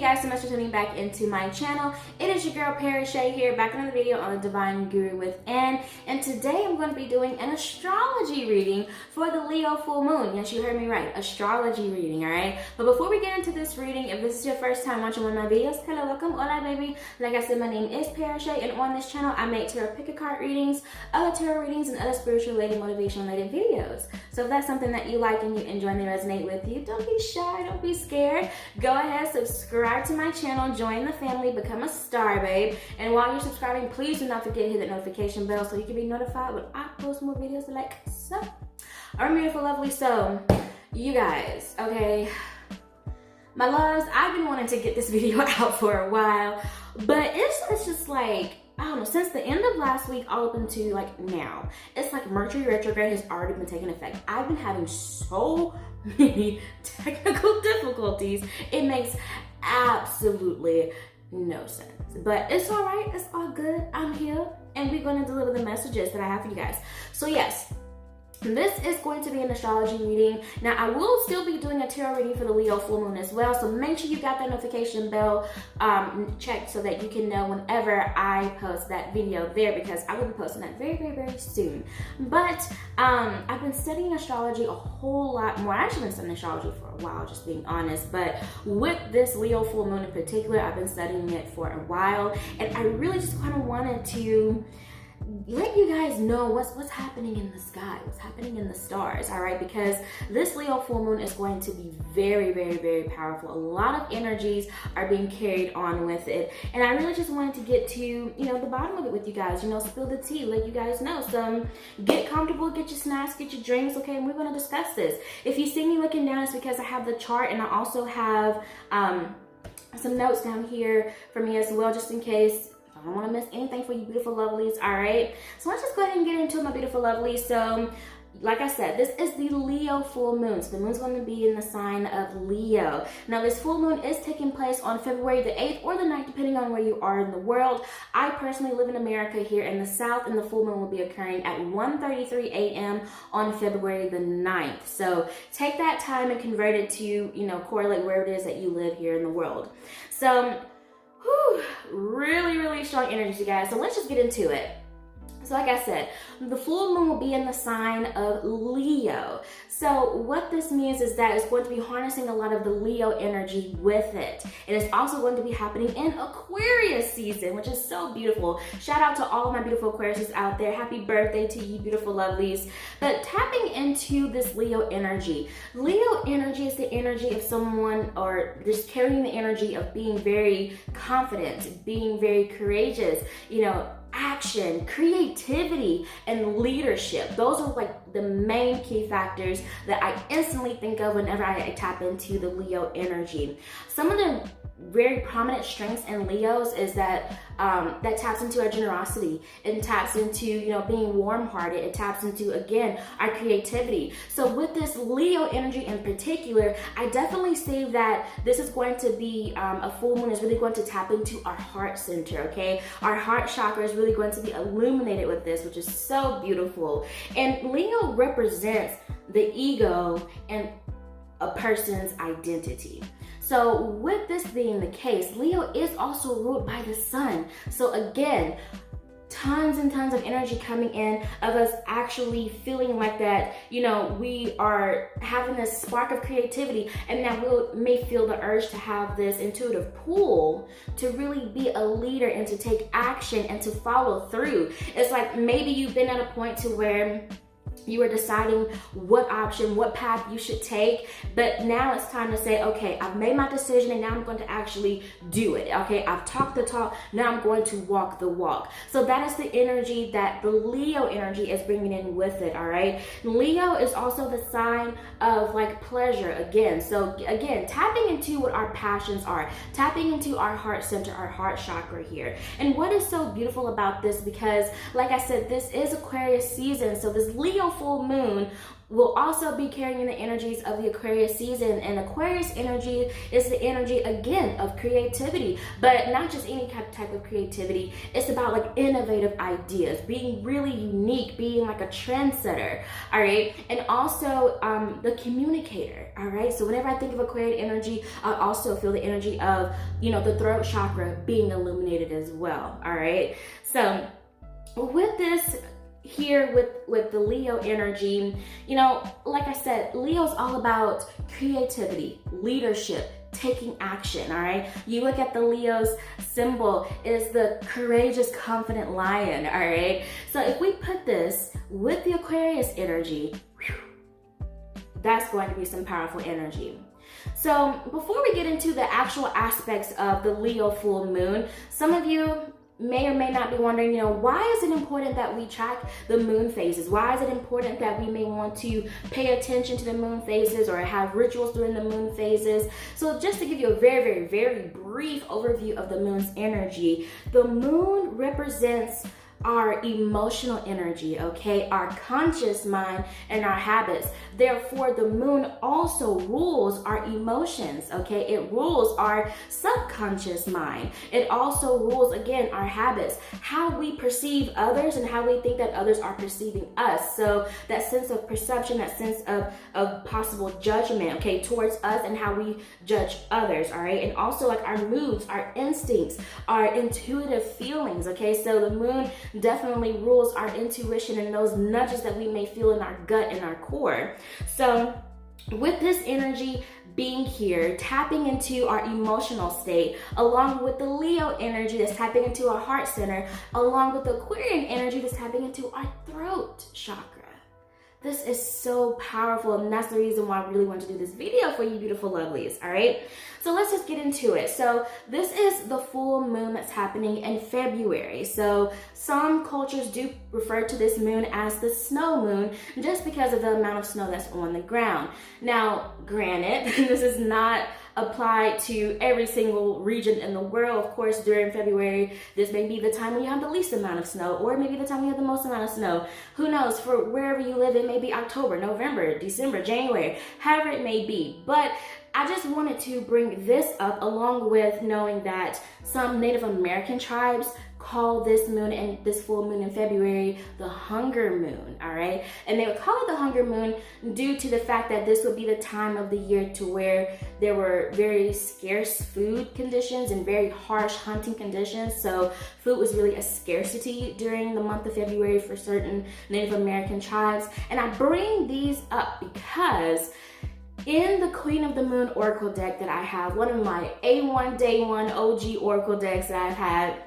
guys so much for tuning back into my channel. It is your girl Paris Shay here, back in another video on the Divine Guru Within. And today I'm going to be doing an astrology reading for the Leo full moon. Yes, you heard me right, astrology reading, alright? But before we get into this reading, if this is your first time watching one of my videos, hello, welcome, hola baby. Like I said, my name is Paris Shay, and on this channel I make tarot pick a card readings, other tarot readings, and other spiritual related, motivation related videos. So if that's something that you like and you enjoy and they resonate with you, don't be shy, don't be scared. Go ahead, subscribe to my channel, join the family, become a star, babe. And while you're subscribing, please do not forget to hit that notification bell so you can be notified when I post more videos like so. Alright, beautiful, lovely. So, you guys, okay, my loves, I've been wanting to get this video out for a while, but it's just like, I don't know, since the end of last week all up into like now, it's like Mercury retrograde has already been taking effect. I've been having so many technical difficulties. It makes absolutely no sense, but it's all right, it's all good. I'm here and we're going to deliver the messages that I have for you guys. So yes, this is going to be an astrology reading. Now, I will still be doing a tarot reading for the Leo full moon as well, so make sure you got that notification bell checked so that you can know whenever I post that video there, because I will be posting that very, very, very soon. But I've been studying astrology a whole lot more. I've actually been studying astrology for a while, just being honest, but with this Leo full moon in particular, I've been studying it for a while, and I really just kind of wanted to let you guys know what's happening in the sky, what's happening in the stars, all right? Because this Leo full moon is going to be very, very, very powerful. A lot of energies are being carried on with it, and I really just wanted to get to, you know, the bottom of it with you guys, you know, spill the tea, let you guys know. So get comfortable, get your snacks, get your drinks, okay? And we're going to discuss this. If you see me looking down, it's because I have the chart, and I also have some notes down here for me as well, just in case I don't want to miss anything for you beautiful lovelies. All right, so let's just go ahead and get into it, my beautiful lovelies. So like I said, this is the Leo full moon, so the moon's going to be in the sign of Leo. Now this full moon is taking place on February the 8th or the 9th, depending on where you are in the world. I personally live in America here in the South, and the full moon will be occurring at 1:33 a.m. on February the 9th. So take that time and convert it to, you know, correlate where it is that you live here in the world. So whew, really, really strong energies, you guys. So let's just get into it. So like I said, the full moon will be in the sign of Leo. So what this means is that it's going to be harnessing a lot of the Leo energy with it. And it's also going to be happening in Aquarius season, which is so beautiful. Shout out to all of my beautiful Aquariuses out there. Happy birthday to you, beautiful lovelies. But tapping into this Leo energy is the energy of someone, or just carrying the energy of being very confident, being very courageous, you know, action, creativity, and leadership. Those are like the main key factors that I instantly think of whenever I tap into the Leo energy. Some of the very prominent strengths in Leos is that that taps into our generosity. It taps into, you know, being warm-hearted. It taps into, again, our creativity. So with this Leo energy in particular, I definitely say that this is going to be a full moon is really going to tap into our heart center, okay? Our heart chakra is really going to be illuminated with this, which is so beautiful. And Leo represents the ego and a person's identity. So with this being the case, Leo is also ruled by the sun. So again, tons and tons of energy coming in of us actually feeling like that, you know, we are having this spark of creativity, and now we may feel the urge to have this intuitive pull to really be a leader and to take action and to follow through. It's like maybe you've been at a point to where you are deciding what option, what path you should take, but now it's time to say, okay, I've made my decision and now I'm going to actually do it. Okay, I've talked the talk, now I'm going to walk the walk. So that is the energy that the Leo energy is bringing in with it, all right? Leo is also the sign of like pleasure again. So again, tapping into what our passions are, tapping into our heart center, our heart chakra here. And what is so beautiful about this, because like I said, this is Aquarius season, so this Leo full moon will also be carrying the energies of the Aquarius season, and Aquarius energy is the energy again of creativity, but not just any type of creativity. It's about like innovative ideas, being really unique, being like a trendsetter, all right, and also the communicator, all right. So whenever I think of Aquarius energy, I also feel the energy of, you know, the throat chakra being illuminated as well, all right. So with this here with the Leo energy, you know, like I said, Leo's all about creativity, leadership, taking action, all right? You look at the Leo's symbol, is the courageous, confident lion, all right? So if we put this with the Aquarius energy, that's going to be some powerful energy. So before we get into the actual aspects of the Leo full moon, some of you may or may not be wondering, you know, why is it important that we track the moon phases? Why is it important that we may want to pay attention to the moon phases or have rituals during the moon phases? So just to give you a very brief overview of the moon's energy, the moon represents our emotional energy, okay, our conscious mind and our habits. Therefore, the moon also rules our emotions, okay? It rules our subconscious mind. It also rules, again, our habits, how we perceive others and how we think that others are perceiving us. So that sense of perception, that sense of possible judgment, okay, towards us and how we judge others, all right? And also like our moods, our instincts, our intuitive feelings, okay? So the moon definitely rules our intuition and those nudges that we may feel in our gut and our core. So with this energy being here, tapping into our emotional state, along with the Leo energy that's tapping into our heart center, along with the Aquarian energy that's tapping into our throat chakra. This is so powerful, and that's the reason why I really wanted to do this video for you beautiful lovelies, all right? So let's just get into it. So this is the full moon that's happening in February. So some cultures do refer to this moon as the snow moon just because of the amount of snow that's on the ground. Now, granted, this is not applied to every single region in the world. Of course, during February, this may be the time when you have the least amount of snow, or maybe the time when you have the most amount of snow. Who knows? For wherever you live, it may be October, November, December, January, however it may be. But I just wanted to bring this up along with knowing that some Native American tribes call this moon and this full moon in February the hunger moon, all right? And they would call it the hunger moon due to the fact that this would be the time of the year to where there were very scarce food conditions and very harsh hunting conditions. So food was really a scarcity during the month of February for certain Native American tribes. And I bring these up because in the Queen of the Moon Oracle deck that I have, one of my A1 Day 1 OG Oracle decks that I've had,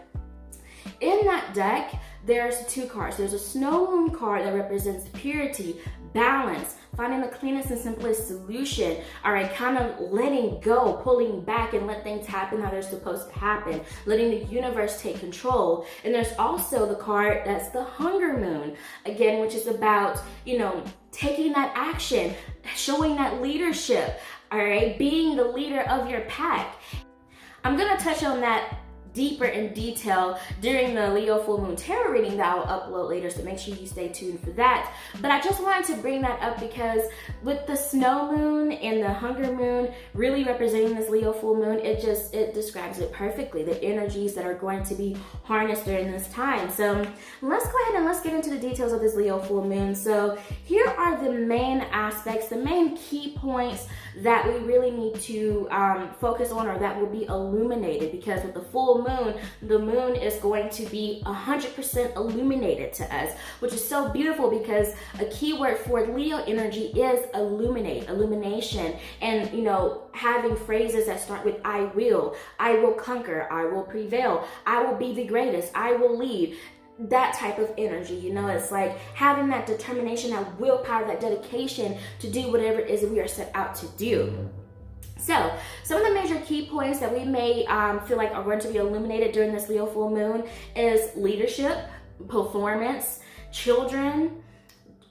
in that deck, there's two cards. There's a snow moon card that represents purity, balance, finding the cleanest and simplest solution, all right, kind of letting go, pulling back and let things happen how they're supposed to happen, letting the universe take control. And there's also the card that's the hunger moon, again, which is about, you know, taking that action, showing that leadership, all right, being the leader of your pack. I'm gonna touch on that deeper in detail during the Leo full moon tarot reading that I'll upload later, so make sure you stay tuned for that. But I just wanted to bring that up because with the snow moon and the hunger moon really representing this Leo full moon, it describes it perfectly, the energies that are going to be harnessed during this time. So let's go ahead and let's get into the details of this Leo full moon. So here are the main aspects, the main key points that we really need to focus on, or that will be illuminated, because with the full moon, the moon is going to be 100% illuminated to us, which is so beautiful because a key word for Leo energy is illuminate, illumination, and, you know, having phrases that start with I will conquer, I will prevail, I will be the greatest, I will lead. That type of energy, you know, it's like having that determination, that willpower, that dedication to do whatever it is that we are set out to do. So some of the major key points that we may feel like are going to be illuminated during this Leo full moon is leadership, performance, children,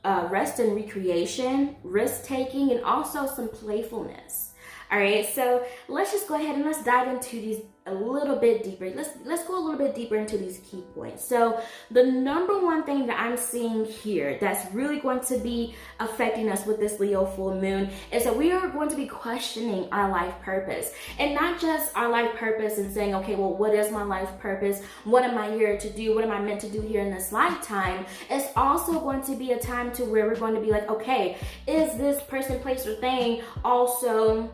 rest and recreation, risk-taking, and also some playfulness. All right, so let's just go ahead and let's dive into these a little bit deeper. Let's go a little bit deeper into these key points. So the number one thing that I'm seeing here that's really going to be affecting us with this Leo full moon is that we are going to be questioning our life purpose, and not just our life purpose and saying, okay, well, what is my life purpose? What am I here to do? What am I meant to do here in this lifetime? It's also going to be a time to where we're going to be like, okay, is this person, place, or thing also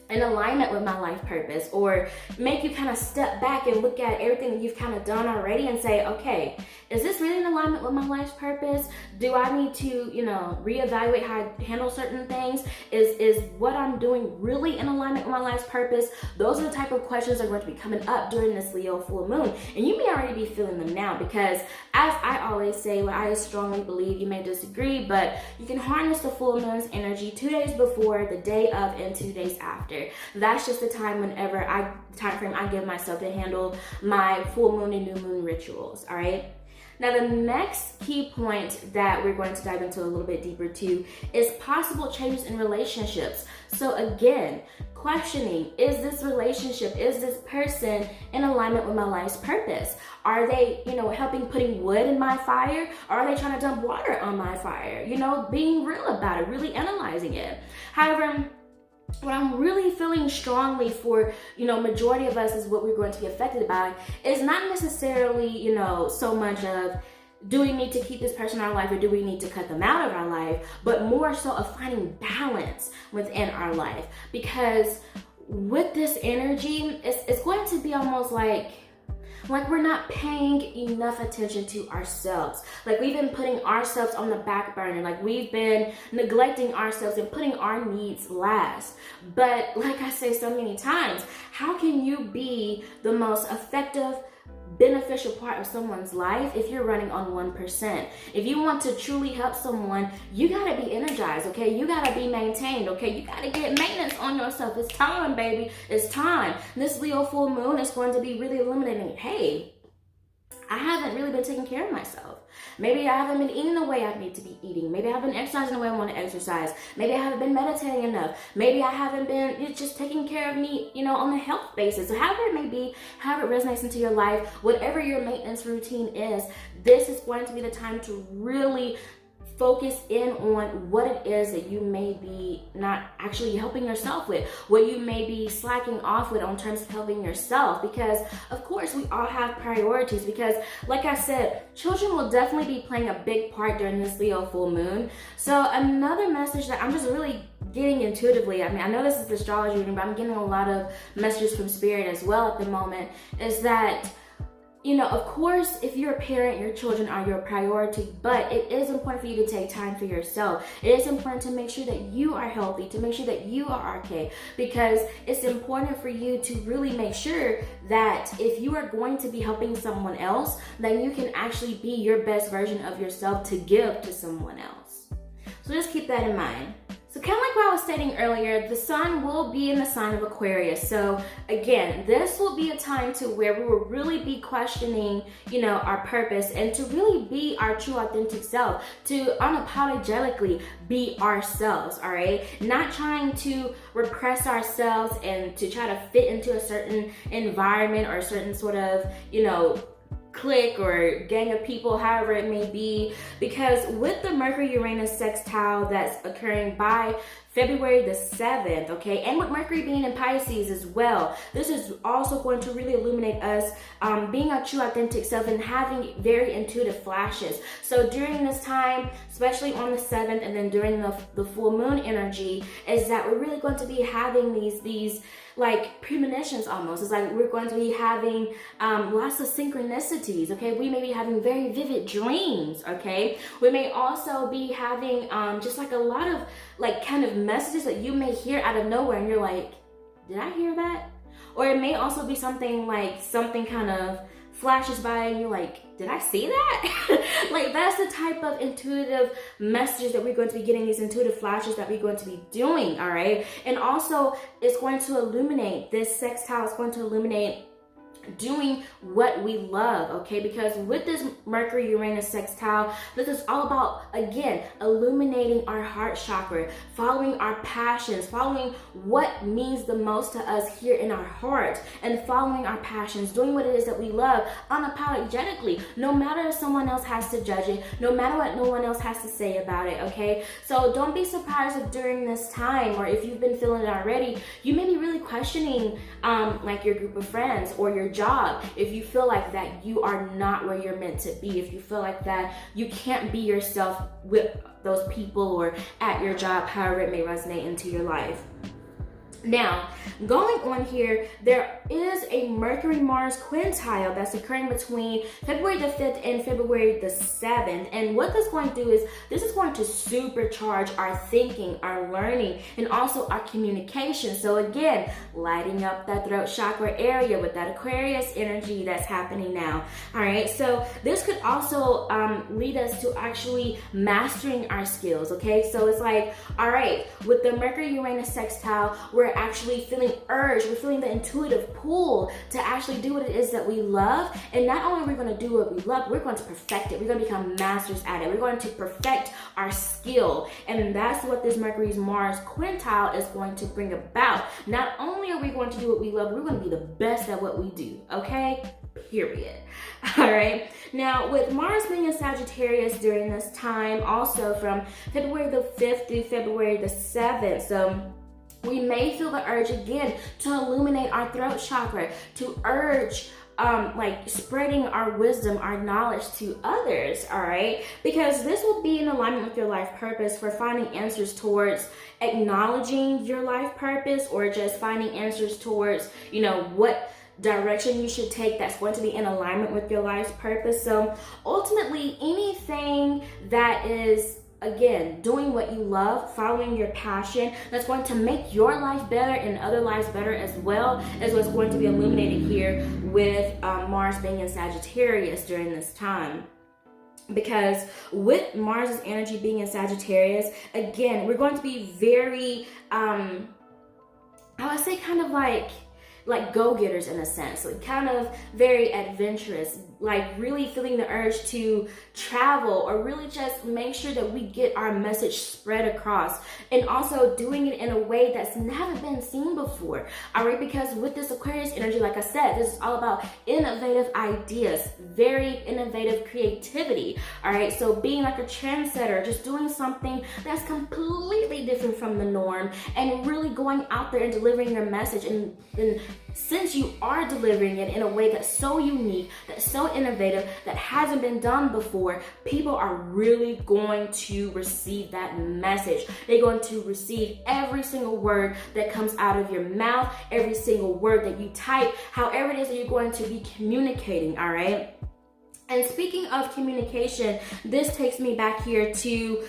in alignment with my life purpose? Or make you kind of step back and look at everything that you've kind of done already and say, okay, is this really in alignment with my life's purpose? Do I need to, reevaluate how I handle certain things? Is what I'm doing really in alignment with my life's purpose? Those are the type of questions that are going to be coming up during this Leo full moon. And you may already be feeling them now, because as I always say, what I strongly believe, you may disagree, but you can harness the full moon's energy 2 days before, the day of, and 2 days after. That's just the time time frame I give myself to handle my full moon and new moon rituals, all right? Now, the next key point that we're going to dive into a little bit deeper too is possible changes in relationships. So again, questioning, is this relationship, is this person in alignment with my life's purpose? Are they, helping putting wood in my fire? Or are they trying to dump water on my fire? Being real about it, really analyzing it. However, what I'm really feeling strongly for, majority of us is what we're going to be affected by is not necessarily, so much of, do we need to keep this person in our life or do we need to cut them out of our life, but more so of finding balance within our life. Because with this energy, it's going to be almost like we're not paying enough attention to ourselves. Like we've been putting ourselves on the back burner. Like we've been neglecting ourselves and putting our needs last. But like I say so many times, how can you be the most effective, beneficial part of someone's life if you're running on 1%? If you want to truly help someone, you gotta be energized, okay? You gotta be maintained, okay? You gotta get maintenance on yourself. It's time, baby. It's time. This Leo full moon is going to be really illuminating. Hey, I haven't really been taking care of myself. Maybe I haven't been eating the way I need to be eating. Maybe I haven't been exercising the way I want to exercise. Maybe I haven't been meditating enough. Maybe I haven't been just taking care of me, on a health basis. So however it may be, however it resonates into your life, whatever your maintenance routine is, this is going to be the time to really focus in on what it is that you may be not actually helping yourself with, what you may be slacking off with on terms of helping yourself. Because of course we all have priorities, because like I said, children will definitely be playing a big part during this Leo full moon. So another message that I'm just really getting intuitively, I know this is the astrology reading, but I'm getting a lot of messages from spirit as well at the moment, is that of course, if you're a parent, your children are your priority, but it is important for you to take time for yourself. It is important to make sure that you are healthy, to make sure that you are okay, because it's important for you to really make sure that if you are going to be helping someone else, then you can actually be your best version of yourself to give to someone else. So just keep that in mind. So kind of like what I was stating earlier, the sun will be in the sign of Aquarius. So again, this will be a time to where we will really be questioning, our purpose, and to really be our true authentic self, to unapologetically be ourselves, all right? Not trying to repress ourselves and to try to fit into a certain environment or a certain sort of, clique or gang of people, however it may be, because with the Mercury-Uranus sextile that's occurring by February the 7th, okay, and with Mercury being in Pisces as well, this is also going to really illuminate us being our true authentic self and having very intuitive flashes. So during this time, especially on the 7th and then during the full moon energy, is that we're really going to be having these like premonitions almost. It's like we're going to be having lots of synchronicities, okay? We may be having very vivid dreams, okay? We may also be having just like a lot of like kind of messages that you may hear out of nowhere and you're like, did I hear that? Or it may also be something like something kind of flashes by and you're like, did I see that? Like that's the type of intuitive messages that we're going to be getting, these intuitive flashes that we're going to be doing, all right? And also it's going to illuminate, this sextile is going to illuminate doing what we love, okay? Because with this Mercury Uranus sextile, this is all about, again, illuminating our heart chakra, following our passions, following what means the most to us here in our heart, and following our passions, doing what it is that we love unapologetically, no matter if someone else has to judge it, no matter what no one else has to say about it, okay? So don't be surprised if during this time, or if you've been feeling it already, you may be really questioning like your group of friends or your job. If you feel like that you are not where you're meant to be, if you feel like that you can't be yourself with those people or at your job, however it may resonate into your life. Now, going on here, there is a Mercury Mars quintile that's occurring between February the 5th and February the 7th. And what this is going to do is, this is going to supercharge our thinking, our learning, and also our communication. So again, lighting up that throat chakra area with that Aquarius energy that's happening now. All right, so this could also lead us to actually mastering our skills, okay? So it's like, all right, with the Mercury-Uranus sextile, we're actually feeling urge, we're feeling the intuitive pull to actually do what it is that we love. And not only are we going to do what we love, we're going to perfect it. We're going to become masters at it. We're going to perfect our skill. And that's what this Mercury's Mars quintile is going to bring about. Not only are we going to do what we love, we're going to be the best at what we do, okay? Period. All right. Now, with Mars being in Sagittarius during this time, also from February the 5th through February the 7th, so we may feel the urge again to illuminate our throat chakra, to urge like spreading our wisdom, our knowledge to others, all right? Because this will be in alignment with your life purpose for finding answers towards acknowledging your life purpose, or just finding answers towards, you know, what direction you should take that's going to be in alignment with your life's purpose. So ultimately, anything that is, again, doing what you love, following your passion, that's going to make your life better and other lives better as well, is what's going to be illuminated here with Mars being in Sagittarius during this time. Because with Mars's energy being in Sagittarius, again, we're going to be very, I would say kind of like go-getters in a sense, like kind of very adventurous, like really feeling the urge to travel, or really just make sure that we get our message spread across, and also doing it in a way that's never been seen before. All right, because with this Aquarius energy, like I said, this is all about innovative ideas, very innovative creativity. All right, so being like a trendsetter, just doing something that's completely different from the norm, and really going out there and delivering your message. And since you are delivering it in a way that's so unique, that's so innovative, that hasn't been done before, people are really going to receive that message. They're going to receive every single word that comes out of your mouth, every single word that you type, however it is that you're going to be communicating, all right? And speaking of communication, this takes me back here to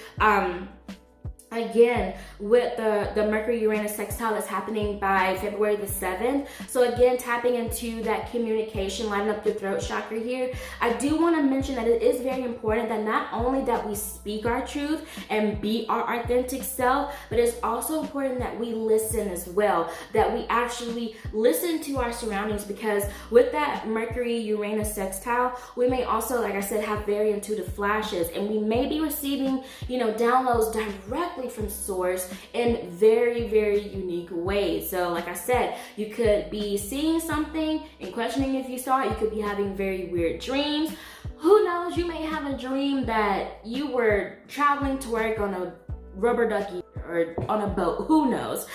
again, with the Mercury-Uranus sextile that's happening by February the 7th. So again, tapping into that communication, lighting up your throat chakra here. I do want to mention that it is very important that not only that we speak our truth and be our authentic self, but it's also important that we listen as well, that we actually listen to our surroundings, because with that Mercury-Uranus sextile, we may also, like I said, have very intuitive flashes, and we may be receiving, you know, downloads directly from source in very, very unique ways. So like I said, you could be seeing something and questioning if you saw it. You could be having very weird dreams. Who knows, you may have a dream that you were traveling to work on a rubber ducky or on a boat, who knows?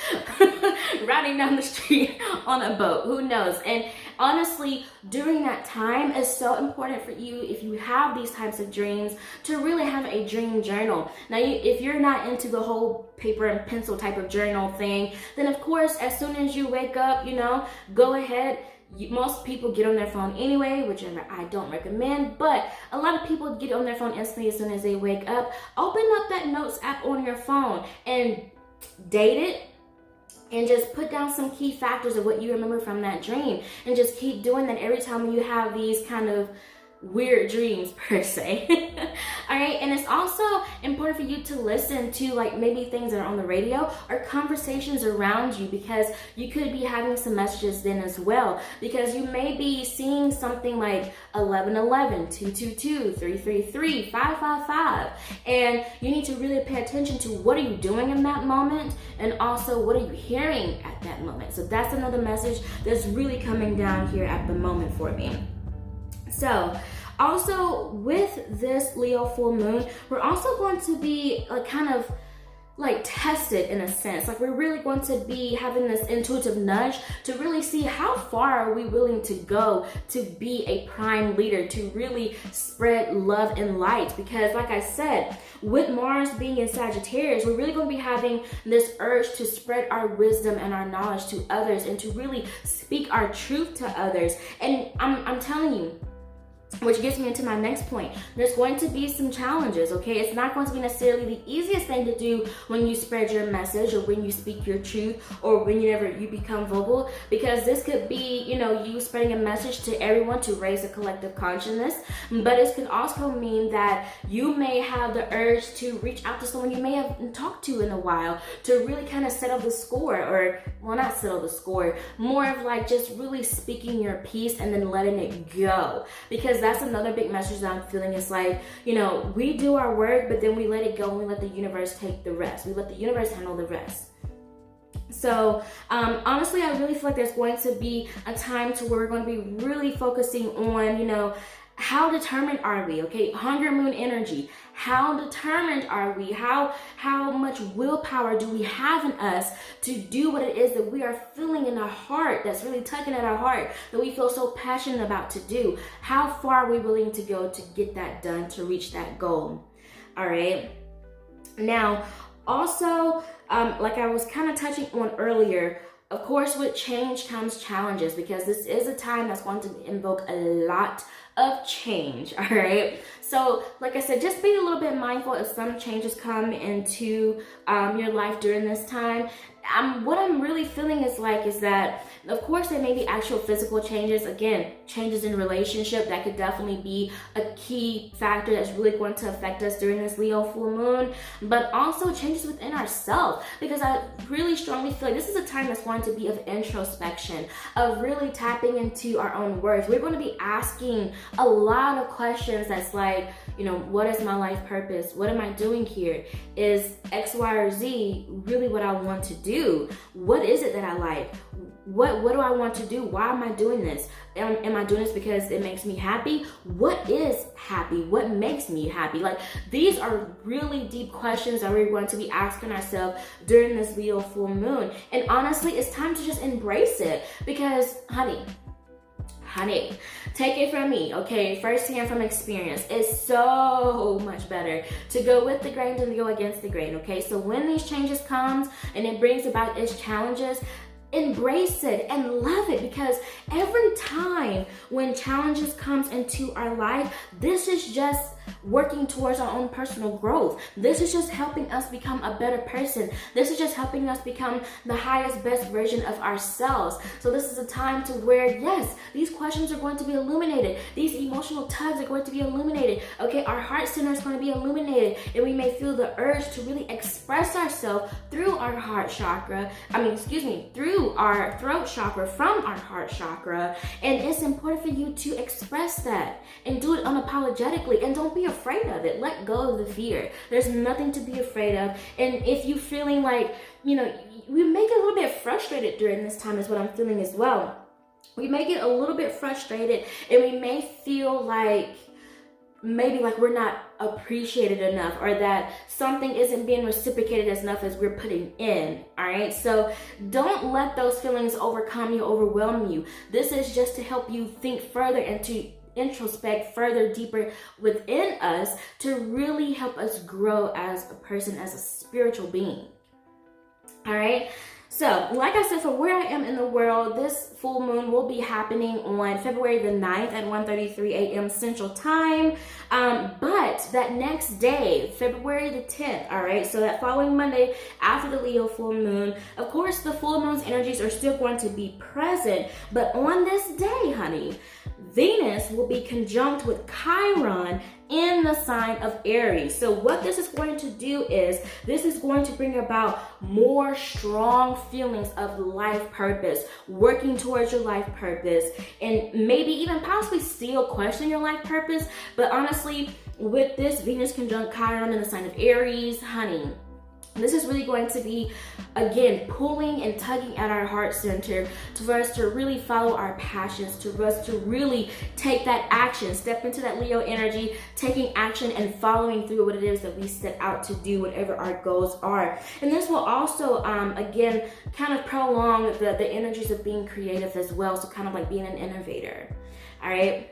Riding down the street on a boat, who knows? And honestly, during that time, it's so important for you, if you have these types of dreams, to really have a dream journal. Now, if you're not into the whole paper and pencil type of journal thing, then of course, as soon as you wake up, you know, go ahead. Most people get on their phone anyway, which I don't recommend, but a lot of people get on their phone instantly as soon as they wake up. Open up that notes app on your phone and date it, and just put down some key factors of what you remember from that dream, and just keep doing that every time you have these kind of weird dreams per se. All right, and it's also important for you to listen to like maybe things that are on the radio or conversations around you, because you could be having some messages then as well, because you may be seeing something like 1111, 222, 333, 555, and you need to really pay attention to what are you doing in that moment, and also what are you hearing at that moment. So that's another message that's really coming down here at the moment for me. So also with this Leo full moon, we're also going to be like kind of like tested in a sense. Like we're really going to be having this intuitive nudge to really see how far are we willing to go to be a prime leader, to really spread love and light. Because like I said, with Mars being in Sagittarius, we're really going to be having this urge to spread our wisdom and our knowledge to others, and to really speak our truth to others. And I'm telling you, which gets me into my next point, there's going to be some challenges, okay? It's not going to be necessarily the easiest thing to do when you spread your message, or when you speak your truth, or whenever you become vocal, because this could be, you know, you spreading a message to everyone to raise a collective consciousness. But it could also mean that you may have the urge to reach out to someone you may have talked to in a while, to really kind of settle the score, or, well, not settle the score, more of like just really speaking your piece and then letting it go. Because that's another big message that I'm feeling. Is like, you know, we do our work, but then we let it go and we let the universe take the rest. We let the universe handle the rest. So honestly, I really feel like there's going to be a time to where we're going to be really focusing on, you know, how determined are we? Okay, Hunger Moon energy. How determined are we? How much willpower do we have in us to do what it is that we are feeling in our heart, that's really tugging at our heart, that we feel so passionate about to do? How far are we willing to go to get that done, to reach that goal? All right. Now, also, like I was kind of touching on earlier, of course, with change comes challenges, because this is a time that's going to invoke a lot of change. All right, so like I said, just be a little bit mindful if some changes come into your life during this time. What I'm really feeling is that, of course, there may be actual physical changes. Again, changes in relationship, that could definitely be a key factor that's really going to affect us during this Leo full moon. But also changes within ourselves, because I really strongly feel like this is a time that's going to be of introspection, of really tapping into our own words. We're going to be asking a lot of questions that's like, you know, what is my life purpose? What am I doing here? Is X, Y, or Z really what I want to do? What is it that I like? What do I want to do? Why am I doing this? Am I doing this because it makes me happy? What is happy? What makes me happy? Like, these are really deep questions that we're going to be asking ourselves during this Leo full moon. And honestly, it's time to just embrace it, because honey, take it from me, okay? Firsthand from experience, it's so much better to go with the grain than to go against the grain, okay? So when these changes comes and it brings about its challenges, embrace it and love it, because every time when challenges comes into our life, this is just working towards our own personal growth. This is just helping us become a better person. This is just helping us become the highest, best version of ourselves. So this is a time to where, yes, these questions are going to be illuminated. These emotional tugs are going to be illuminated. Okay, our heart center is going to be illuminated, and we may feel the urge to really express ourselves through our heart chakra. Through our throat chakra, from our heart chakra. And it's important for you to express that and do it unapologetically, and don't be afraid of it. Let go of the fear. There's nothing to be afraid of. And if you're feeling like, you know, we may get a little bit frustrated during this time, is what I'm feeling as well. We may get a little bit frustrated, and we may feel like maybe like we're not appreciated enough, or that something isn't being reciprocated as enough as we're putting in. All right, so don't let those feelings overcome you, overwhelm you. This is just to help you think further and to introspect further, deeper within us, to really help us grow as a person, as a spiritual being. All right, so like I said, from where I am in the world, this full moon will be happening on February the 9th at 1:33 a.m. Central Time. But that next day, February the 10th, all right, so that following Monday after the Leo full moon, of course, the full moon's energies are still going to be present. But on this day, honey, Venus will be conjunct with Chiron in the sign of Aries. So what this is going to do is this is going to bring about more strong feelings of life purpose, working towards your life purpose, and maybe even possibly still question your life purpose. But honestly, with this Venus conjunct Chiron in the sign of Aries, honey, this is really going to be, again, pulling and tugging at our heart center for us to really follow our passions, for us to really take that action, step into that Leo energy, taking action and following through what it is that we set out to do, whatever our goals are. And this will also, again, kind of prolong the energies of being creative as well. So kind of like being an innovator, all right?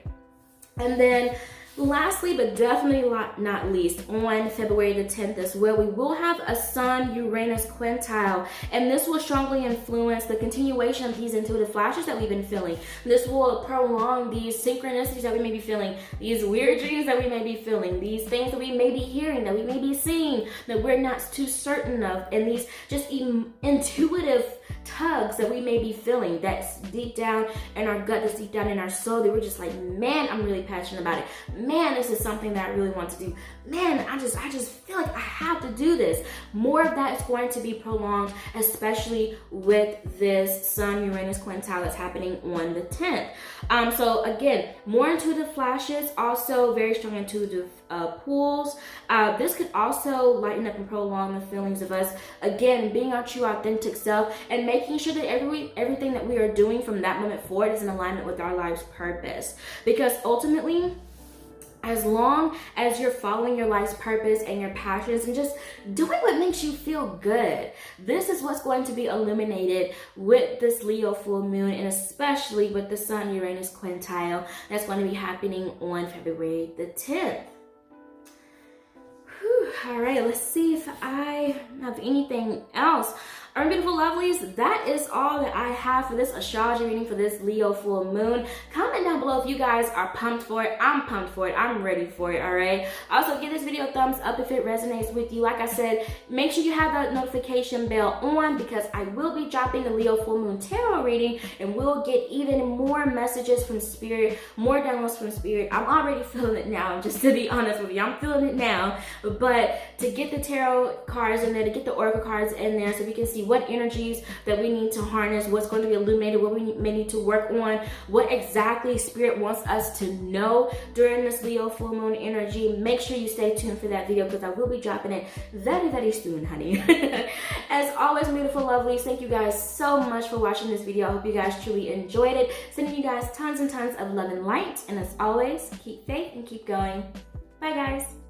And then lastly, but definitely not least, on February the 10th as well, we will have a Sun-Uranus quintile, and this will strongly influence the continuation of these intuitive flashes that we've been feeling. This will prolong these synchronicities that we may be feeling, these weird dreams that we may be feeling, these things that we may be hearing, that we may be seeing, that we're not too certain of, and these just intuitive tugs that we may be feeling that's deep down in our gut, that's deep down in our soul, that we're just like, man, I'm really passionate about it. Man, this is something that I really want to do. Man, I just feel like I have to do this. More of that is going to be prolonged, especially with this Sun-Uranus quintile that's happening on the 10th. So again, more intuitive flashes, also very strong intuitive pulls. This could also lighten up and prolong the feelings of us, again, being our true authentic self and making sure that everything that we are doing from that moment forward is in alignment with our life's purpose. Because ultimately, as long as you're following your life's purpose and your passions and just doing what makes you feel good, this is what's going to be illuminated with this Leo full moon, and especially with the Sun-Uranus quintile that's going to be happening on February the 10th. All right, let's see if I have anything else. All right, beautiful lovelies, that is all that I have for this astrology reading for this Leo full moon. Comment down below if you guys are pumped for it. I'm pumped for it. I'm ready for it, all right? Also, give this video a thumbs up if it resonates with you. Like I said, make sure you have that notification bell on, because I will be dropping the Leo full moon tarot reading, and we'll get even more messages from Spirit, more downloads from Spirit. I'm already feeling it now, just to be honest with you. I'm feeling it now. But to get the tarot cards in there, to get the oracle cards in there, so we can see what energies that we need to harness, what's going to be illuminated, what we may need to work on, what exactly Spirit wants us to know during this Leo full moon energy. Make sure you stay tuned for that video, because I will be dropping it very, very soon, honey. As always, beautiful lovelies, thank you guys so much for watching this video. I hope you guys truly enjoyed it. Sending you guys tons and tons of love and light. And as always, keep faith and keep going. Bye, guys.